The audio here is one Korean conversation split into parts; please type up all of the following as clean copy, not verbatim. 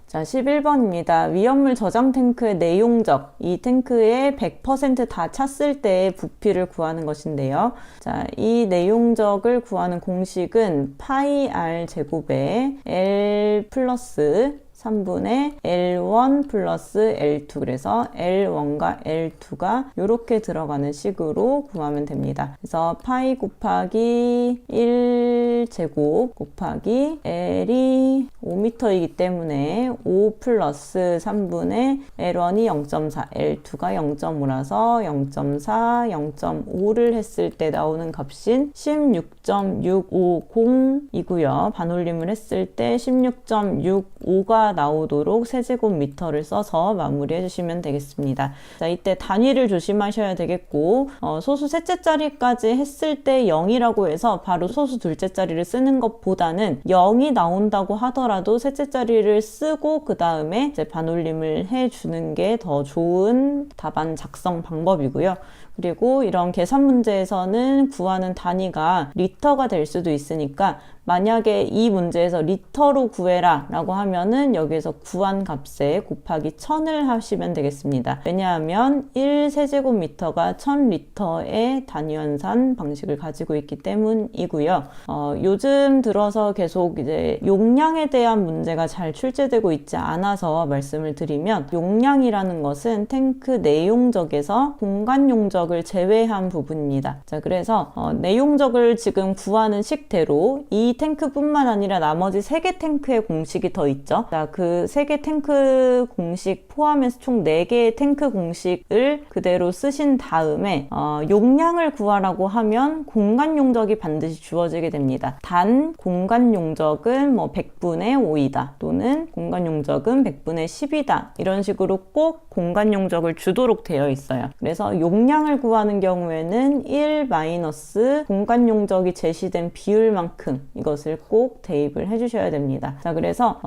자, 11번입니다. 위험물 저장 탱크의 내용적, 이 탱크에 100% 다 찼을 때의 부피를 구하는 것인데요. 자, 이 내용적을 구하는 공식은 파이 R 제곱에 L 플러스 3분의 L1 플러스 L2, 그래서 L1과 L2가 이렇게 들어가는 식으로 구하면 됩니다. 그래서 파이 곱하기 1제곱 곱하기 L이 5m이기 때문에 5 플러스 3분의 L1이 0.4, L2가 0.5라서 0.4, 0.5를 했을 때 나오는 값인 16.650이고요. 반올림을 했을 때 16.65가 나오도록 세제곱미터를 써서 마무리해 주시면 되겠습니다. 자, 이때 단위를 조심하셔야 되겠고 소수 셋째 자리까지 했을 때 0이라고 해서 바로 소수 둘째 자리를 쓰는 것보다는 0이 나온다고 하더라도 셋째 자리를 쓰고 그 다음에 이제 반올림을 해주는 게 더 좋은 답안 작성 방법이고요. 그리고 이런 계산 문제에서는 구하는 단위가 리터가 될 수도 있으니까 만약에 이 문제에서 리터로 구해라 라고 하면은 여기에서 구한 값에 곱하기 1000을 하시면 되겠습니다. 왜냐하면 1세제곱미터가 1000리터의 단위환산 방식을 가지고 있기 때문이고요. 요즘 들어서 계속 이제 용량에 대한 문제가 잘 출제되고 있지 않아서 말씀을 드리면, 용량이라는 것은 탱크 내용적에서 공간 용적을 제외한 부분입니다. 자, 그래서 내용적을 지금 구하는 식대로 이 탱크뿐만 아니라 나머지 3개 탱크의 공식이 더 있죠. 자, 그 3개 탱크 공식 포함해서 총 4개의 탱크 공식을 그대로 쓰신 다음에 용량을 구하라고 하면 공간 용적이 반드시 주어지게 됩니다. 단 공간 용적은 뭐 100분의 5이다 또는 공간 용적은 100분의 10이다 이런 식으로 꼭 공간 용적을 주도록 되어 있어요. 그래서 용량을 구하는 경우에는 1 마이너스 공간 용적이 제시된 비율만큼 이것을 꼭 대입을 해주셔야 됩니다. 자, 그래서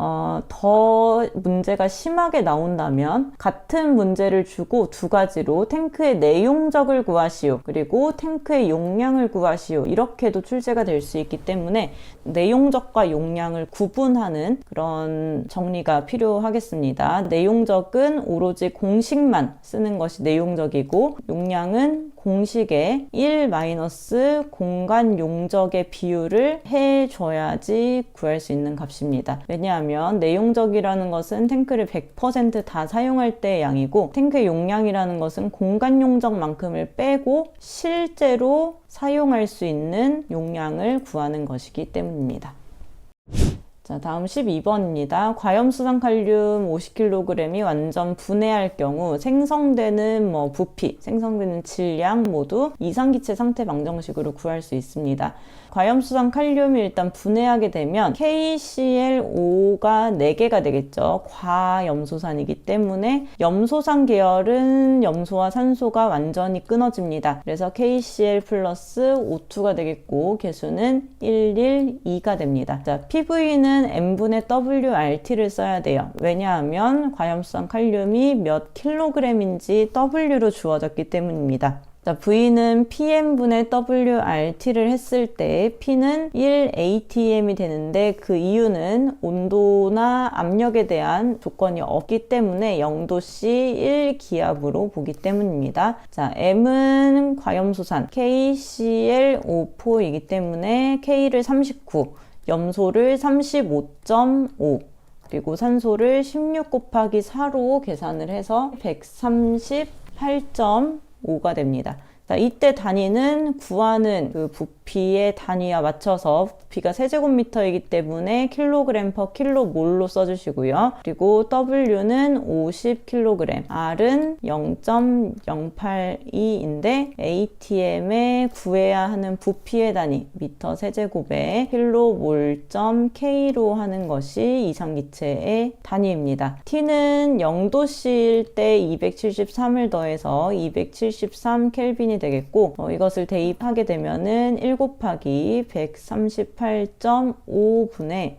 더 문제가 심하게 나온다면 같은 문제를 주고 두 가지로 탱크의 내용적을 구하시오, 그리고 탱크의 용량을 구하시오, 이렇게도 출제가 될 수 있기 때문에 내용적과 용량을 구분하는 그런 정리가 필요하겠습니다. 내용적은 오로지 공식만 쓰는 것이 내용적이고, 용량은 공식에 1 마이너스 공간 용적의 비율을 해줘야지 구할 수 있는 값입니다. 왜냐하면 내용적이라는 것은 탱크를 100% 다 사용할 때의 양이고, 탱크의 용량이라는 것은 공간 용적만큼을 빼고 실제로 사용할 수 있는 용량을 구하는 것이기 때문입니다. 자, 다음 12번입니다. 과염수산칼륨 50kg이 완전 분해할 경우 생성되는 부피, 생성되는 질량 모두 이상기체 상태 방정식으로 구할 수 있습니다. 과염수산칼륨이 일단 분해하게 되면 KCl5가 4개가 되겠죠. 과염소산이기 때문에 염소산 계열은 염소와 산소가 완전히 끊어집니다. 그래서 KCl 플러스 O2가 되겠고, 개수는 112가 됩니다. 자, PV는 N분의 WRT를 써야 돼요. 왜냐하면 과염수산 칼륨이 몇 킬로그램인지 W로 주어졌기 때문입니다. 자, V는 PM분의 WRT를 했을 때 P는 1atm이 되는데, 그 이유는 온도나 압력에 대한 조건이 없기 때문에 0도씨 1기압으로 보기 때문입니다. 자, M은 과염소산 KCl5포이기 때문에 K를 39, 염소를 35.5, 그리고 산소를 16 곱하기 4로 계산을 해서 138.5가 됩니다. 자, 이때 단위는 구하는 그 부피의 단위와 맞춰서, 부피가 세제곱미터이기 때문에 킬로그램 퍼 킬로몰로 써주시고요. 그리고 W는 50kg, R은 0.082인데 atm에 구해야 하는 부피의 단위 미터 세제곱에 킬로몰.k로 하는 것이 이상기체의 단위입니다. T는 0도씨일 때 273을 더해서 273 켈빈이 되겠고, 이것을 대입하게 되면은 1 곱하기 138.5분의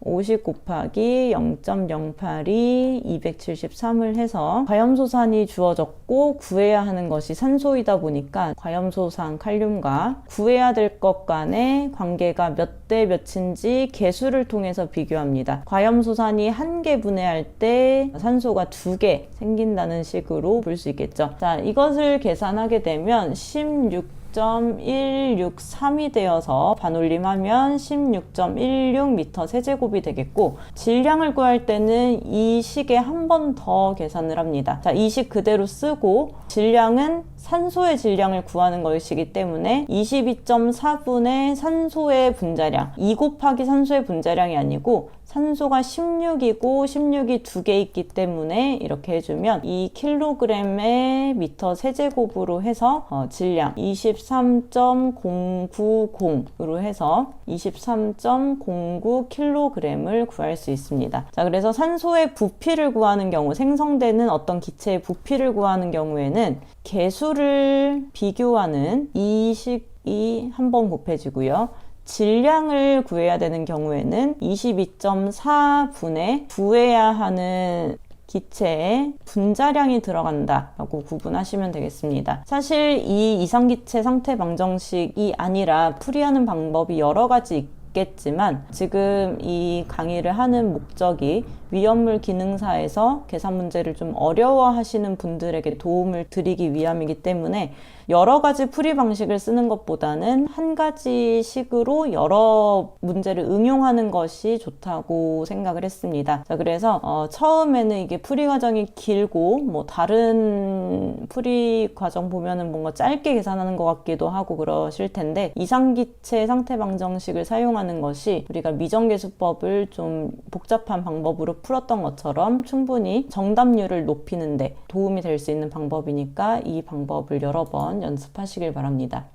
50 곱하기 0.082 273을 해서 과염소산이 주어졌고 구해야 하는 것이 산소이다 보니까 과염소산 칼륨과 구해야 될 것 간의 관계가 몇 대 몇인지 계수를 통해서 비교합니다. 과염소산이 1개 분해할 때 산소가 2개 생긴다는 식으로 볼 수 있겠죠. 자, 이것을 계산하게 되면 16.163이 되어서 반올림하면 16.16m 세제곱이 되겠고, 질량을 구할 때는 이 식에 한 번 더 계산을 합니다. 자, 이 식 그대로 쓰고 질량은 산소의 질량을 구하는 것이기 때문에 22.4분의 산소의 분자량, 2 곱하기 산소의 분자량이 아니고 산소가 16이고 16이 2개 있기 때문에 이렇게 해주면 2kg의 미터 세제곱으로 해서 질량 23.090으로 해서 23.09kg을 구할 수 있습니다. 자, 그래서 산소의 부피를 구하는 경우, 생성되는 어떤 기체의 부피를 구하는 경우에는 계수를 비교하는 이 식이 한번 곱해지고요. 질량을 구해야 되는 경우에는 22.4분의 구해야 하는 기체의 분자량이 들어간다라고 구분하시면 되겠습니다. 사실 이 이상기체 상태 방정식이 아니라 풀이하는 방법이 여러 가지 있겠지만 지금 이 강의를 하는 목적이 위험물 기능사에서 계산 문제를 좀 어려워하시는 분들에게 도움을 드리기 위함이기 때문에 여러 가지 풀이 방식을 쓰는 것보다는 한 가지 식으로 여러 문제를 응용하는 것이 좋다고 생각을 했습니다. 자, 그래서 처음에는 이게 풀이 과정이 길고 뭐 다른 풀이 과정 보면은 뭔가 짧게 계산하는 것 같기도 하고 그러실 텐데, 이상기체 상태 방정식을 사용하는 것이 우리가 미정계수법을 좀 복잡한 방법으로 풀었던 것처럼 충분히 정답률을 높이는데 도움이 될 수 있는 방법이니까 이 방법을 여러 번 연습하시길 바랍니다.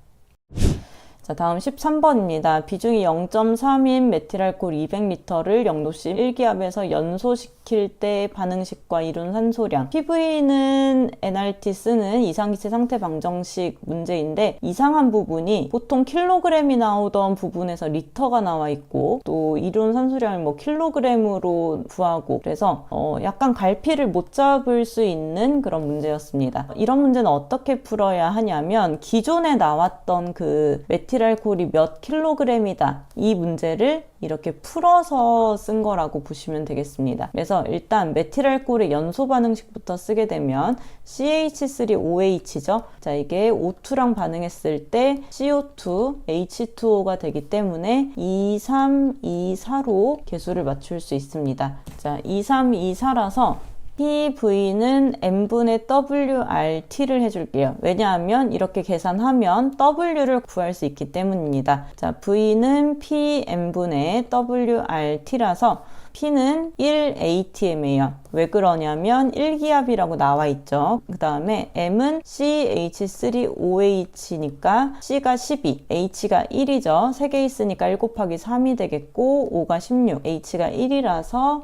자, 다음 13번입니다. 비중이 0.3인 메틸알코올 200L를 0도씨 1기압에서 연소시킬 때 반응식과 이룬 산소량. PV는 nRT 쓰는 이상기체 상태 방정식 문제인데, 이상한 부분이 보통 킬로그램이 나오던 부분에서 리터가 나와 있고, 또 이룬 산소량을 뭐 킬로그램으로 구하고, 그래서 약간 갈피를 못 잡을 수 있는 그런 문제였습니다. 이런 문제는 어떻게 풀어야 하냐면, 기존에 나왔던 그 메틸알코올이 몇 킬로그램이다, 이 문제를 이렇게 풀어서 쓴 거라고 보시면 되겠습니다. 그래서 일단 메틸알코올의 연소 반응식부터 쓰게 되면 CH3OH죠. 자, 이게 O2랑 반응했을 때 CO2, H2O가 되기 때문에 2324로 계수를 맞출 수 있습니다. 자, 2324라서 PV는 n분의 WRT를 해줄게요. 왜냐하면 이렇게 계산하면 W를 구할 수 있기 때문입니다. 자, V는 PN분의 WRT라서 P는 1atm이에요. 왜 그러냐면 1기압이라고 나와 있죠. 그 다음에 M은 CH3OH니까 C가 12, H가 1이죠. 3개 있으니까 1 곱하기 3이 되겠고, O가 16, H가 1이라서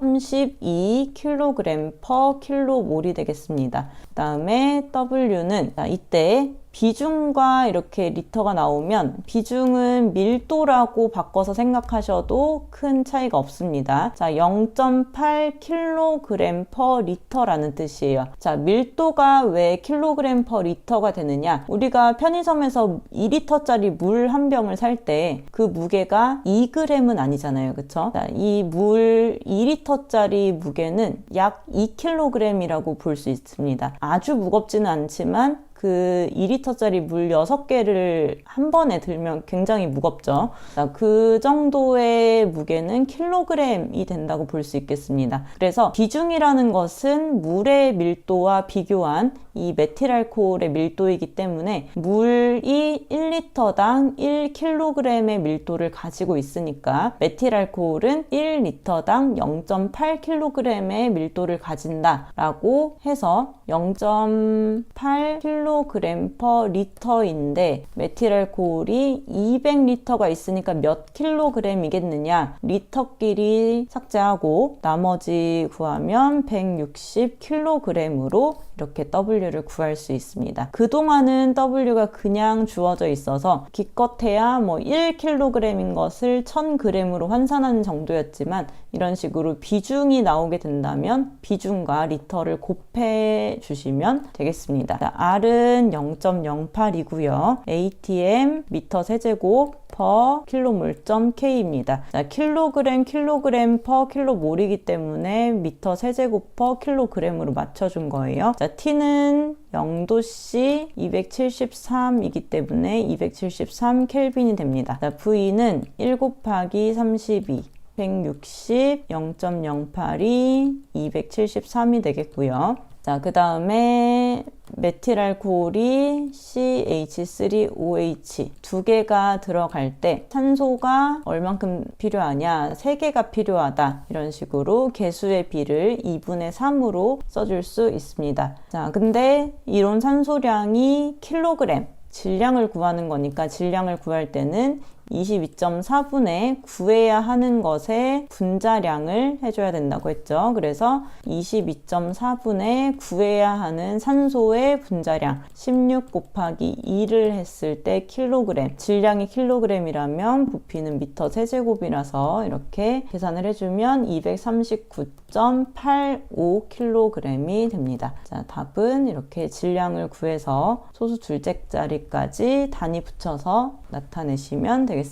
32kg/kmol이 되겠습니다. 그 다음에 W는 이때 비중과 이렇게 리터가 나오면 비중은 밀도라고 바꿔서 생각하셔도 큰 차이가 없습니다. 자, 0.8kg/L라는 뜻이에요. 자, 밀도가 왜 kg/L가 되느냐? 우리가 편의점에서 2리터짜리 물 한 병을 살 때 그 무게가 2g은 아니잖아요. 그쵸? 자, 이 물 2리터짜리 무게는 약 2kg이라고 볼 수 있습니다. 아주 무겁지는 않지만 그 2리터짜리 물 6개를 한 번에 들면 굉장히 무겁죠. 자, 그 정도의 무게는 킬로그램이 된다고 볼 수 있겠습니다. 그래서 비중이라는 것은 물의 밀도와 비교한 이 메틸알코올의 밀도이기 때문에 물이 1리터당 1kg의 밀도를 가지고 있으니까 메틸알코올은 1리터당 0.8kg의 밀도를 가진다라고 해서 0.8kg/L인데 메틸알코올이 200L가 있으니까 몇 킬로그램이겠느냐? 리터끼리 삭제하고 나머지 구하면 160kg으로 이렇게 W를 구할 수 있습니다. 그동안은 W가 그냥 주어져 있어서 기껏해야 뭐 1kg인 것을 1000g으로 환산하는 정도였지만 이런 식으로 비중이 나오게 된다면 비중과 리터를 곱해 주시면 되겠습니다. 자, R은 0.08이고요. ATM 미터 세제곱 per 킬로몰.K입니다. 자, 킬로그램 per 킬로몰이기 때문에 미터 세제곱 per 킬로그램으로 맞춰준 거예요. 자, T는 0도씨 273이기 때문에 273 켈빈이 됩니다. 자, V는 1 곱하기 32 160, 0.08이 273이 되겠고요. 자, 그 다음에 메틸알코올이 CH3OH 두 개가 들어갈 때 산소가 얼만큼 필요하냐? 3개가 필요하다. 이런 식으로 개수의 비를 2분의 3으로 써줄 수 있습니다. 자, 근데 이런 산소량이 킬로그램, 질량을 구하는 거니까 질량을 구할 때는 22.4분의 구해야 하는 것의 분자량을 해줘야 된다고 했죠. 그래서 22.4분의 구해야 하는 산소의 분자량 16 곱하기 2를 했을 때 킬로그램, 질량이 킬로그램이라면 부피는 미터 세제곱이라서 이렇게 계산을 해주면 239.85kg이 됩니다. 자, 답은 이렇게 질량을 구해서 소수 둘째 자리까지 단위 붙여서 나타내시면 되겠습니다.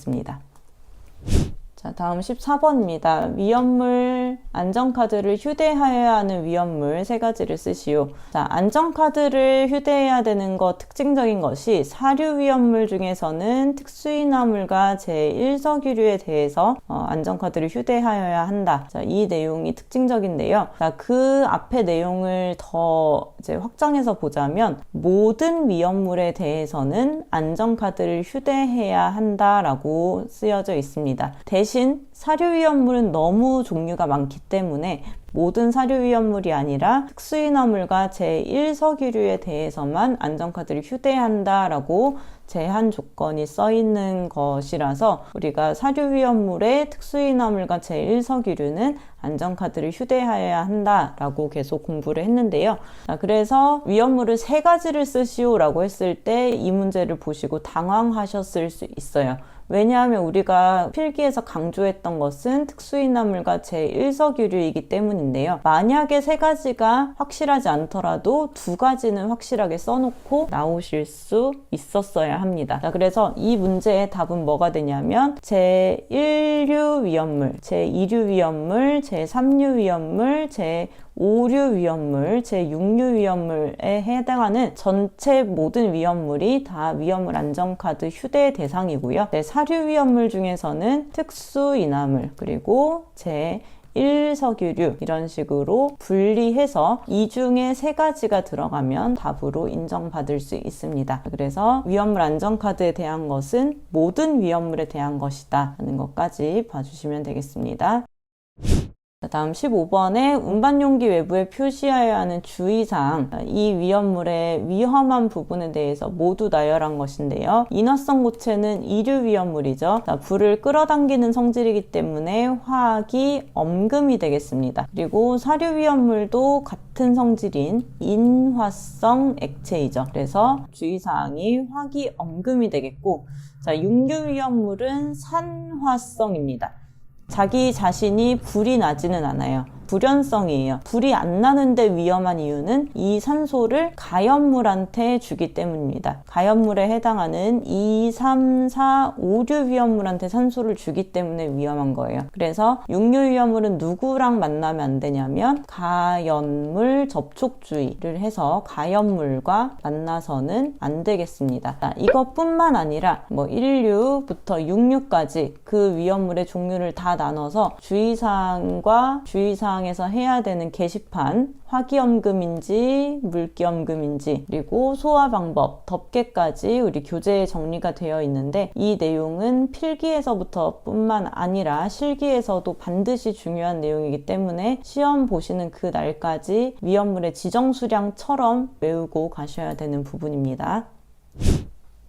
자, 다음 14번입니다. 위험물 안전카드를 휴대하여야 하는 위험물 3가지를 쓰시오. 자, 안전카드를 휴대해야 되는 것 특징적인 것이 사류 위험물 중에서는 특수인화물과 제1석유류에 대해서 안전카드를 휴대하여야 한다. 자, 이 내용이 특징적인데요. 자, 그 앞에 내용을 더 이제 확장해서 보자면 모든 위험물에 대해서는 안전카드를 휴대해야 한다라고 쓰여져 있습니다. 대신 사료위험물은 너무 종류가 많기 때문에 모든 사료위험물이 아니라 특수인화물과 제1석유류에 대해서만 안전카드를 휴대한다라고 제한 조건이 써 있는 것이라서 우리가 사료위험물의 특수인화물과 제1석유류는 안전카드를 휴대하여야 한다라고 계속 공부를 했는데요. 자, 그래서 위험물을 3가지를 쓰시오라고 했을 때 이 문제를 보시고 당황하셨을 수 있어요. 왜냐하면 우리가 필기에서 강조했던 것은 특수인화물과 제1석유류이기 때문인데요. 만약에 3가지가 확실하지 않더라도 2가지는 확실하게 써놓고 나오실 수 있었어야 합니다. 자, 그래서 이 문제의 답은 뭐가 되냐면 제1류 위험물, 제2류 위험물, 제3류 위험물, 제5류 위험물, 제6류 위험물에 해당하는 전체 모든 위험물이 다 위험물 안전카드 휴대 대상이고요. 사류 위험물 중에서는 특수인화물 그리고 제1석유류 이런 식으로 분리해서 이 중에 3가지가 들어가면 답으로 인정받을 수 있습니다. 그래서 위험물 안전카드에 대한 것은 모든 위험물에 대한 것이다 하는 것까지 봐주시면 되겠습니다. 다음 15번에 운반용기 외부에 표시하여야 하는 주의사항, 이 위험물의 위험한 부분에 대해서 모두 나열한 것인데요. 인화성 고체는 이류 위험물이죠. 자, 불을 끌어당기는 성질이기 때문에 화학이 엄금이 되겠습니다. 그리고 사류 위험물도 같은 성질인 인화성 액체이죠. 그래서 주의사항이 화기 엄금이 되겠고, 자, 육류 위험물은 산화성입니다. 자기 자신이 불이 나지는 않아요. 불연성이에요. 불이 안 나는데 위험한 이유는 이 산소를 가연물한테 주기 때문입니다. 가연물에 해당하는 2, 3, 4, 5류 위험물한테 산소를 주기 때문에 위험한 거예요. 그래서 6류 위험물은 누구랑 만나면 안 되냐면 가연물 접촉주의를 해서 가연물과 만나서는 안 되겠습니다. 자, 이것뿐만 아니라 뭐 1류부터 6류까지 그 위험물의 종류를 다 나눠서 주의사항과 주의사항에서 해야 되는 게시판, 화기엄금인지 물기엄금인지 그리고 소화 방법, 덮개까지 우리 교재에 정리가 되어 있는데 이 내용은 필기에서부터 뿐만 아니라 실기에서도 반드시 중요한 내용이기 때문에 시험 보시는 그 날까지 위험물의 지정수량처럼 외우고 가셔야 되는 부분입니다.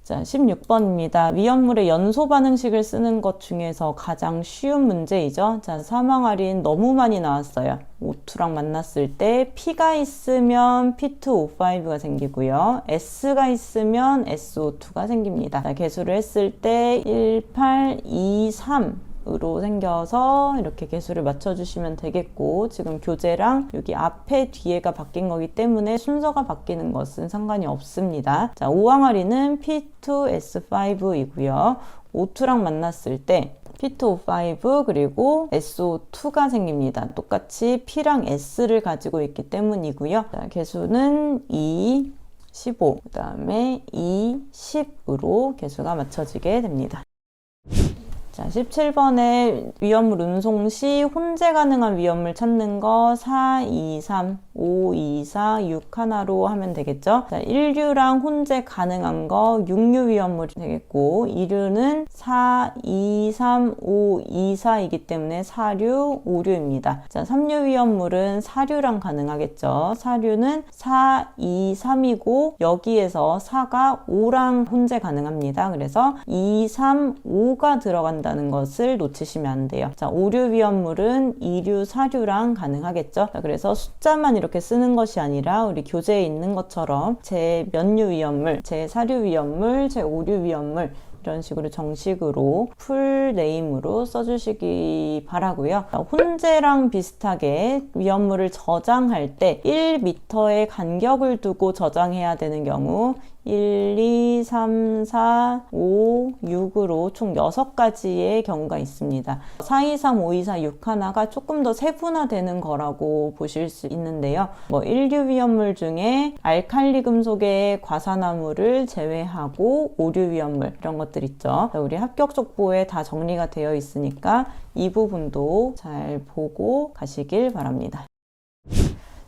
자, 16번입니다. 위험물의 연소 반응식을 쓰는 것 중에서 가장 쉬운 문제이죠. 자, 사망할인 너무 많이 나왔어요. O2랑 만났을 때 P가 있으면 P2O5가 생기고요. S가 있으면 SO2가 생깁니다. 자, 계수를 했을 때 1, 8, 2, 3 으로 생겨서 이렇게 개수를 맞춰주시면 되겠고, 지금 교재랑 여기 앞에 뒤에가 바뀐 거기 때문에 순서가 바뀌는 것은 상관이 없습니다. 자, 오항아리는 P2S5이고요. O2랑 만났을 때 P2O5 그리고 SO2가 생깁니다. 똑같이 P랑 S를 가지고 있기 때문이고요. 자, 개수는 2, 15, 그 다음에 2, 10으로 개수가 맞춰지게 됩니다. 자, 17번에 위험물 운송 시 혼재 가능한 위험물 찾는 거 4, 2, 3, 5, 2, 4, 6 하나로 하면 되겠죠. 자, 1류랑 혼재 가능한 거 6류 위험물이 되겠고, 2류는 4, 2, 3, 5, 2, 4이기 때문에 4류, 5류입니다. 자, 3류 위험물은 4류랑 가능하겠죠. 4류는 4, 2, 3이고 여기에서 4가 5랑 혼재 가능합니다. 그래서 2, 3, 5가 들어간다는 것을 놓치시면 안 돼요. 자, 5류 위험물은 2류, 4류랑 가능하겠죠. 자, 그래서 숫자만 이렇게 쓰는 것이 아니라 우리 교재에 있는 것처럼 제 몇류 위험물, 제 4류 위험물, 제 5류 위험물 이런 식으로 정식으로 풀 네임으로 써주시기 바라고요. 혼재랑 비슷하게 위험물을 저장할 때 1m의 간격을 두고 저장해야 되는 경우 1, 2, 3, 4, 5, 6으로 총 6가지의 경우가 있습니다. 4, 2, 3, 5, 2, 4, 6 하나가 조금 더 세분화되는 거라고 보실 수 있는데요. 1류 위험물 중에 알칼리 금속의 과산화물을 제외하고 5류 위험물 이런 것들 있죠. 우리 합격 족보에 다 정리가 되어 있으니까 이 부분도 잘 보고 가시길 바랍니다.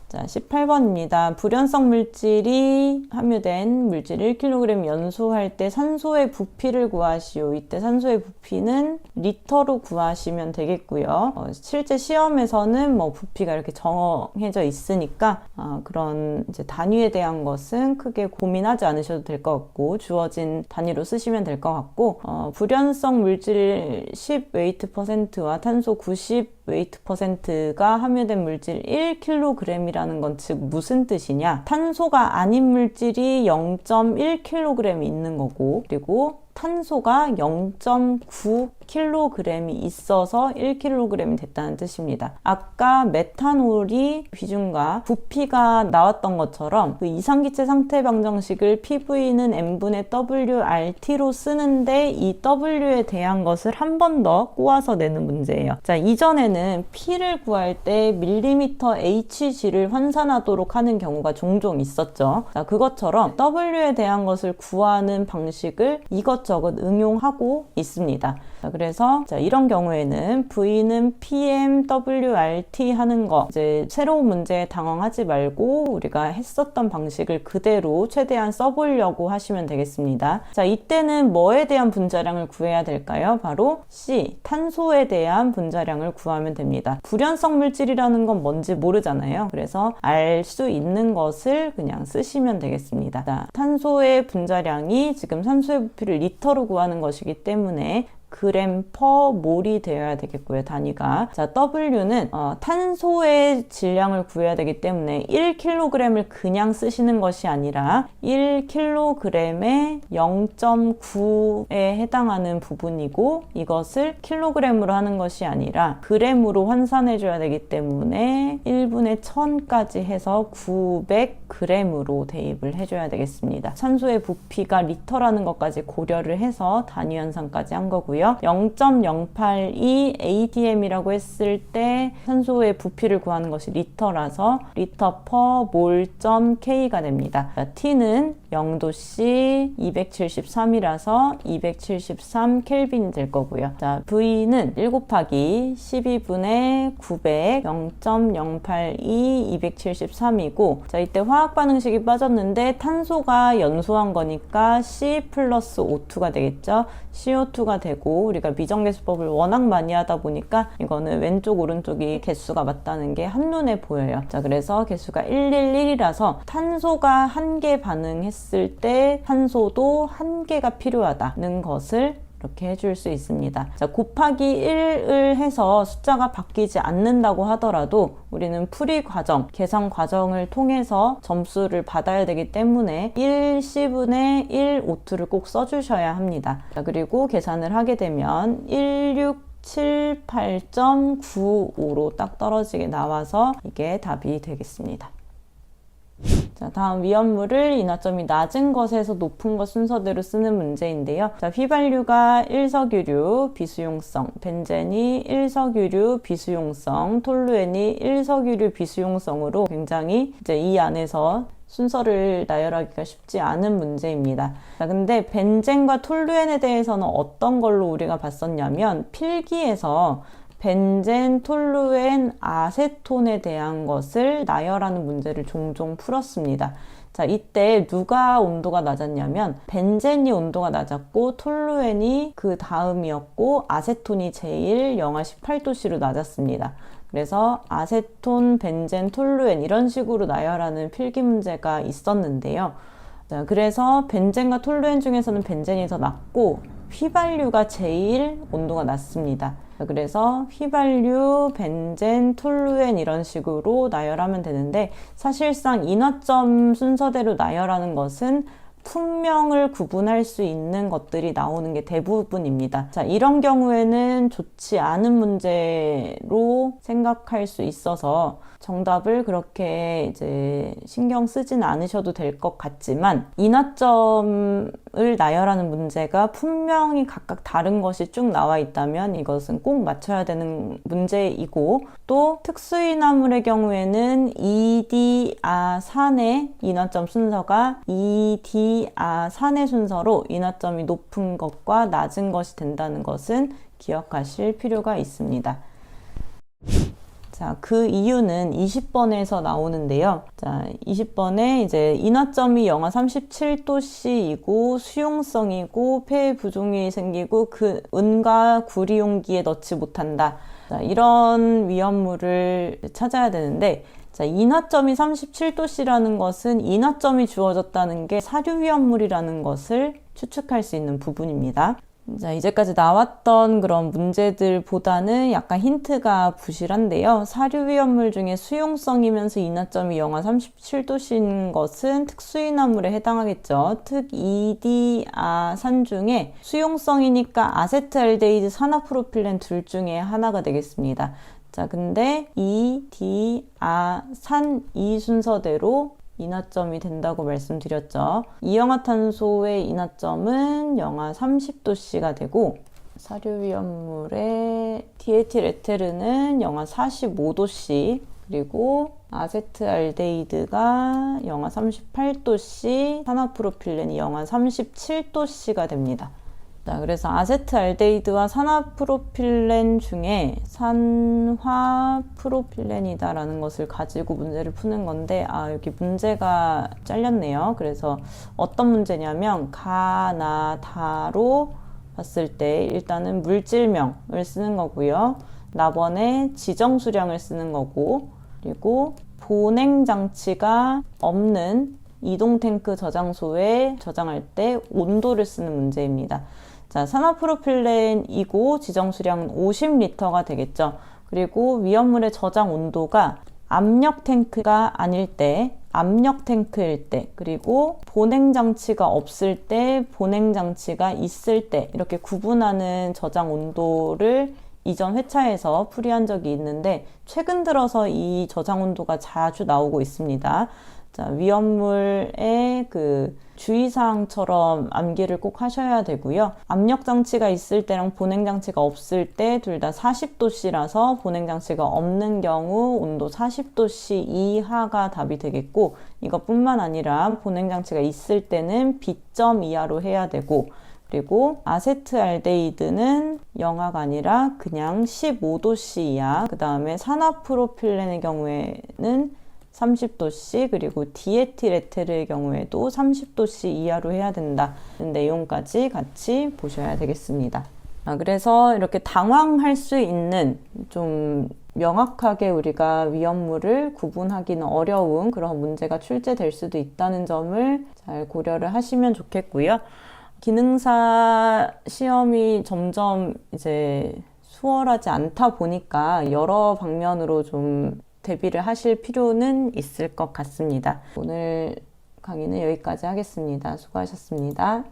자, 18번입니다. 불연성 물질이 함유된 물질 1kg 연소할 때 산소의 부피를 구하시오. 이때 산소의 부피는 리터로 구하시면 되겠고요. 실제 시험에서는 부피가 이렇게 정해져 있으니까 그런 이제 단위에 대한 것은 크게 고민하지 않으셔도 될 것 같고, 주어진 단위로 쓰시면 될 것 같고, 불연성 물질 10 웨이트 퍼센트와 탄소 90 웨이트 퍼센트가 함유된 물질 1kg이라는 건 즉 무슨 뜻이냐? 탄소가 아닌 물질이 0.1kg이 있는 거고, 그리고 탄소가 0.9kg이 있어서 1kg이 됐다는 뜻입니다. 아까 메탄올이 비중과 부피가 나왔던 것처럼 그 이상기체 상태 방정식을 PV는 N분의 WRT로 쓰는데 이 W에 대한 것을 한 번 더 꼬아서 내는 문제예요. 자, 이전에는 P를 구할 때 밀리미터 Hg를 환산하도록 하는 경우가 종종 있었죠. 자, 그것처럼 W에 대한 것을 구하는 방식을 이것저것 응용하고 있습니다. 자, 그래서 이런 경우에는 V는 PMWRT 하는 거, 이제 새로운 문제에 당황하지 말고 우리가 했었던 방식을 그대로 최대한 써보려고 하시면 되겠습니다. 자, 이때는 뭐에 대한 분자량을 구해야 될까요? 바로 C, 탄소에 대한 분자량을 구하면 됩니다. 불연성 물질이라는 건 뭔지 모르잖아요. 그래서 알 수 있는 것을 그냥 쓰시면 되겠습니다. 자, 탄소의 분자량이 지금 산소의 부피를 리터로 구하는 것이기 때문에 그램 퍼 몰이 되어야 되겠고요, 단위가. 자, W는 탄소의 질량을 구해야 되기 때문에 1kg을 그냥 쓰시는 것이 아니라 1kg에 0.9에 해당하는 부분이고, 이것을 킬로그램으로 하는 것이 아니라 그램으로 환산해 줘야 되기 때문에 1분의 1000까지 해서 900g으로 대입을 해줘야 되겠습니다. 산소의 부피가 리터라는 것까지 고려를 해서 단위 환산까지 한 거고요. 0.082 atm이라고 했을 때 산소의 부피를 구하는 것이 리터라서 리터 퍼 몰.k가 됩니다. 자, T는 0도씨 273이라서 273 켈빈이 될 거고요. 자, V는 1 곱하기 12분의 900 0.082 273이고, 자, 이때 화학 반응식이 빠졌는데 탄소가 연소한 거니까 C 플러스 O2가 되겠죠. CO2가 되고 그리고 우리가 미정계수법을 워낙 많이 하다 보니까 이거는 왼쪽 오른쪽이 개수가 맞다는 게 한눈에 보여요. 자, 그래서 개수가 111이라서 탄소가 1개 반응했을 때 탄소도 1개가 필요하다는 것을 이렇게 해줄 수 있습니다. 자, 곱하기 1을 해서 숫자가 바뀌지 않는다고 하더라도 우리는 풀이 과정, 계산 과정을 통해서 점수를 받아야 되기 때문에 1C분의 1 O2를 꼭 써주셔야 합니다. 자, 그리고 계산을 하게 되면 1678.95로 딱 떨어지게 나와서 이게 답이 되겠습니다. 자, 다음 위험물을 인화점이 낮은 것에서 높은 것 순서대로 쓰는 문제인데요. 자, 휘발유가 1석유류 비수용성, 벤젠이 1석유류 비수용성, 톨루엔이 1석유류 비수용성으로 굉장히 이제 이 안에서 순서를 나열하기가 쉽지 않은 문제입니다. 자, 근데 벤젠과 톨루엔에 대해서는 어떤 걸로 우리가 봤었냐면 필기에서 벤젠, 톨루엔, 아세톤에 대한 것을 나열하는 문제를 종종 풀었습니다. 자, 이때 누가 온도가 낮았냐면 벤젠이 온도가 낮았고 톨루엔이 그 다음이었고 아세톤이 제일 영하 18도씨로 낮았습니다. 그래서 아세톤, 벤젠, 톨루엔 이런 식으로 나열하는 필기 문제가 있었는데요. 자, 그래서 벤젠과 톨루엔 중에서는 벤젠이 더 낮고 휘발유가 제일 온도가 낮습니다. 그래서 휘발유, 벤젠, 톨루엔 이런 식으로 나열하면 되는데 사실상 인화점 순서대로 나열하는 것은 품명을 구분할 수 있는 것들이 나오는 게 대부분입니다. 자, 이런 경우에는 좋지 않은 문제로 생각할 수 있어서 정답을 그렇게 이제 신경 쓰진 않으셔도 될 것 같지만 인화점을 나열하는 문제가 분명히 각각 다른 것이 쭉 나와 있다면 이것은 꼭 맞춰야 되는 문제이고 또 특수인화물의 경우에는 ED아산의 인화점 순서가 ED아산의 순서로 인화점이 높은 것과 낮은 것이 된다는 것은 기억하실 필요가 있습니다. 자, 그 이유는 20번에서 나오는데요. 자, 20번에 이제 인화점이 영하 37도씨이고 수용성이고 폐 부종이 생기고 그 은과 구리 용기에 넣지 못한다. 자, 이런 위험물을 찾아야 되는데 자, 인화점이 37도씨라는 것은 인화점이 주어졌다는 게 사류 위험물이라는 것을 추측할 수 있는 부분입니다. 자, 이제까지 나왔던 그런 문제들보다는 약간 힌트가 부실한데요. 사류 위험물 중에 수용성이면서 인화점이 영하 37도씨인 것은 특수인화물에 해당하겠죠. 특 ED아산 중에 수용성이니까 아세트알데히드 산화프로필렌 둘 중에 하나가 되겠습니다. 자, 근데 ED아산 이 순서대로 인화점이 된다고 말씀드렸죠. 이氧화탄소의 인화점은 영하 30도씨가 되고 사류 위험물의 디에틸에테르는 영하 45도씨 그리고 아세트알데히드가 영하 38도씨 산화프로필렌이 영하 37도씨가 됩니다. 자, 그래서 아세트알데히드와 산화프로필렌 중에 산화프로필렌이다라는 것을 가지고 문제를 푸는 건데 여기 문제가 잘렸네요. 그래서 어떤 문제냐면 가나다로 봤을 때 일단은 물질명을 쓰는 거고요. 나번에 지정수량을 쓰는 거고 그리고 보냉장치가 없는 이동탱크 저장소에 저장할 때 온도를 쓰는 문제입니다. 자, 산화프로필렌이고 지정수량은 50리터가 되겠죠. 그리고 위험물의 저장 온도가 압력 탱크가 아닐 때, 압력 탱크일 때, 그리고 보냉장치가 없을 때, 보냉장치가 있을 때 이렇게 구분하는 저장 온도를 이전 회차에서 풀이한 적이 있는데 최근 들어서 이 저장 온도가 자주 나오고 있습니다. 자, 위험물의 그 주의사항처럼 암기를 꼭 하셔야 되고요. 압력장치가 있을 때랑 보냉장치가 없을 때 둘 다 40도씨라서 보냉장치가 없는 경우 온도 40도씨 이하가 답이 되겠고 이것뿐만 아니라 보냉장치가 있을 때는 B점 이하로 해야 되고 그리고 아세트알데히드는 영하가 아니라 그냥 15도씨 이하 그 다음에 산화프로필렌의 경우에는 30도씨 그리고 디에틸에테르의 경우에도 30도씨 이하로 해야 된다는 내용까지 같이 보셔야 되겠습니다. 그래서 이렇게 당황할 수 있는 좀 명확하게 우리가 위험물을 구분하기는 어려운 그런 문제가 출제될 수도 있다는 점을 잘 고려를 하시면 좋겠고요. 기능사 시험이 점점 이제 수월하지 않다 보니까 여러 방면으로 좀 대비를 하실 필요는 있을 것 같습니다. 오늘 강의는 여기까지 하겠습니다. 수고하셨습니다.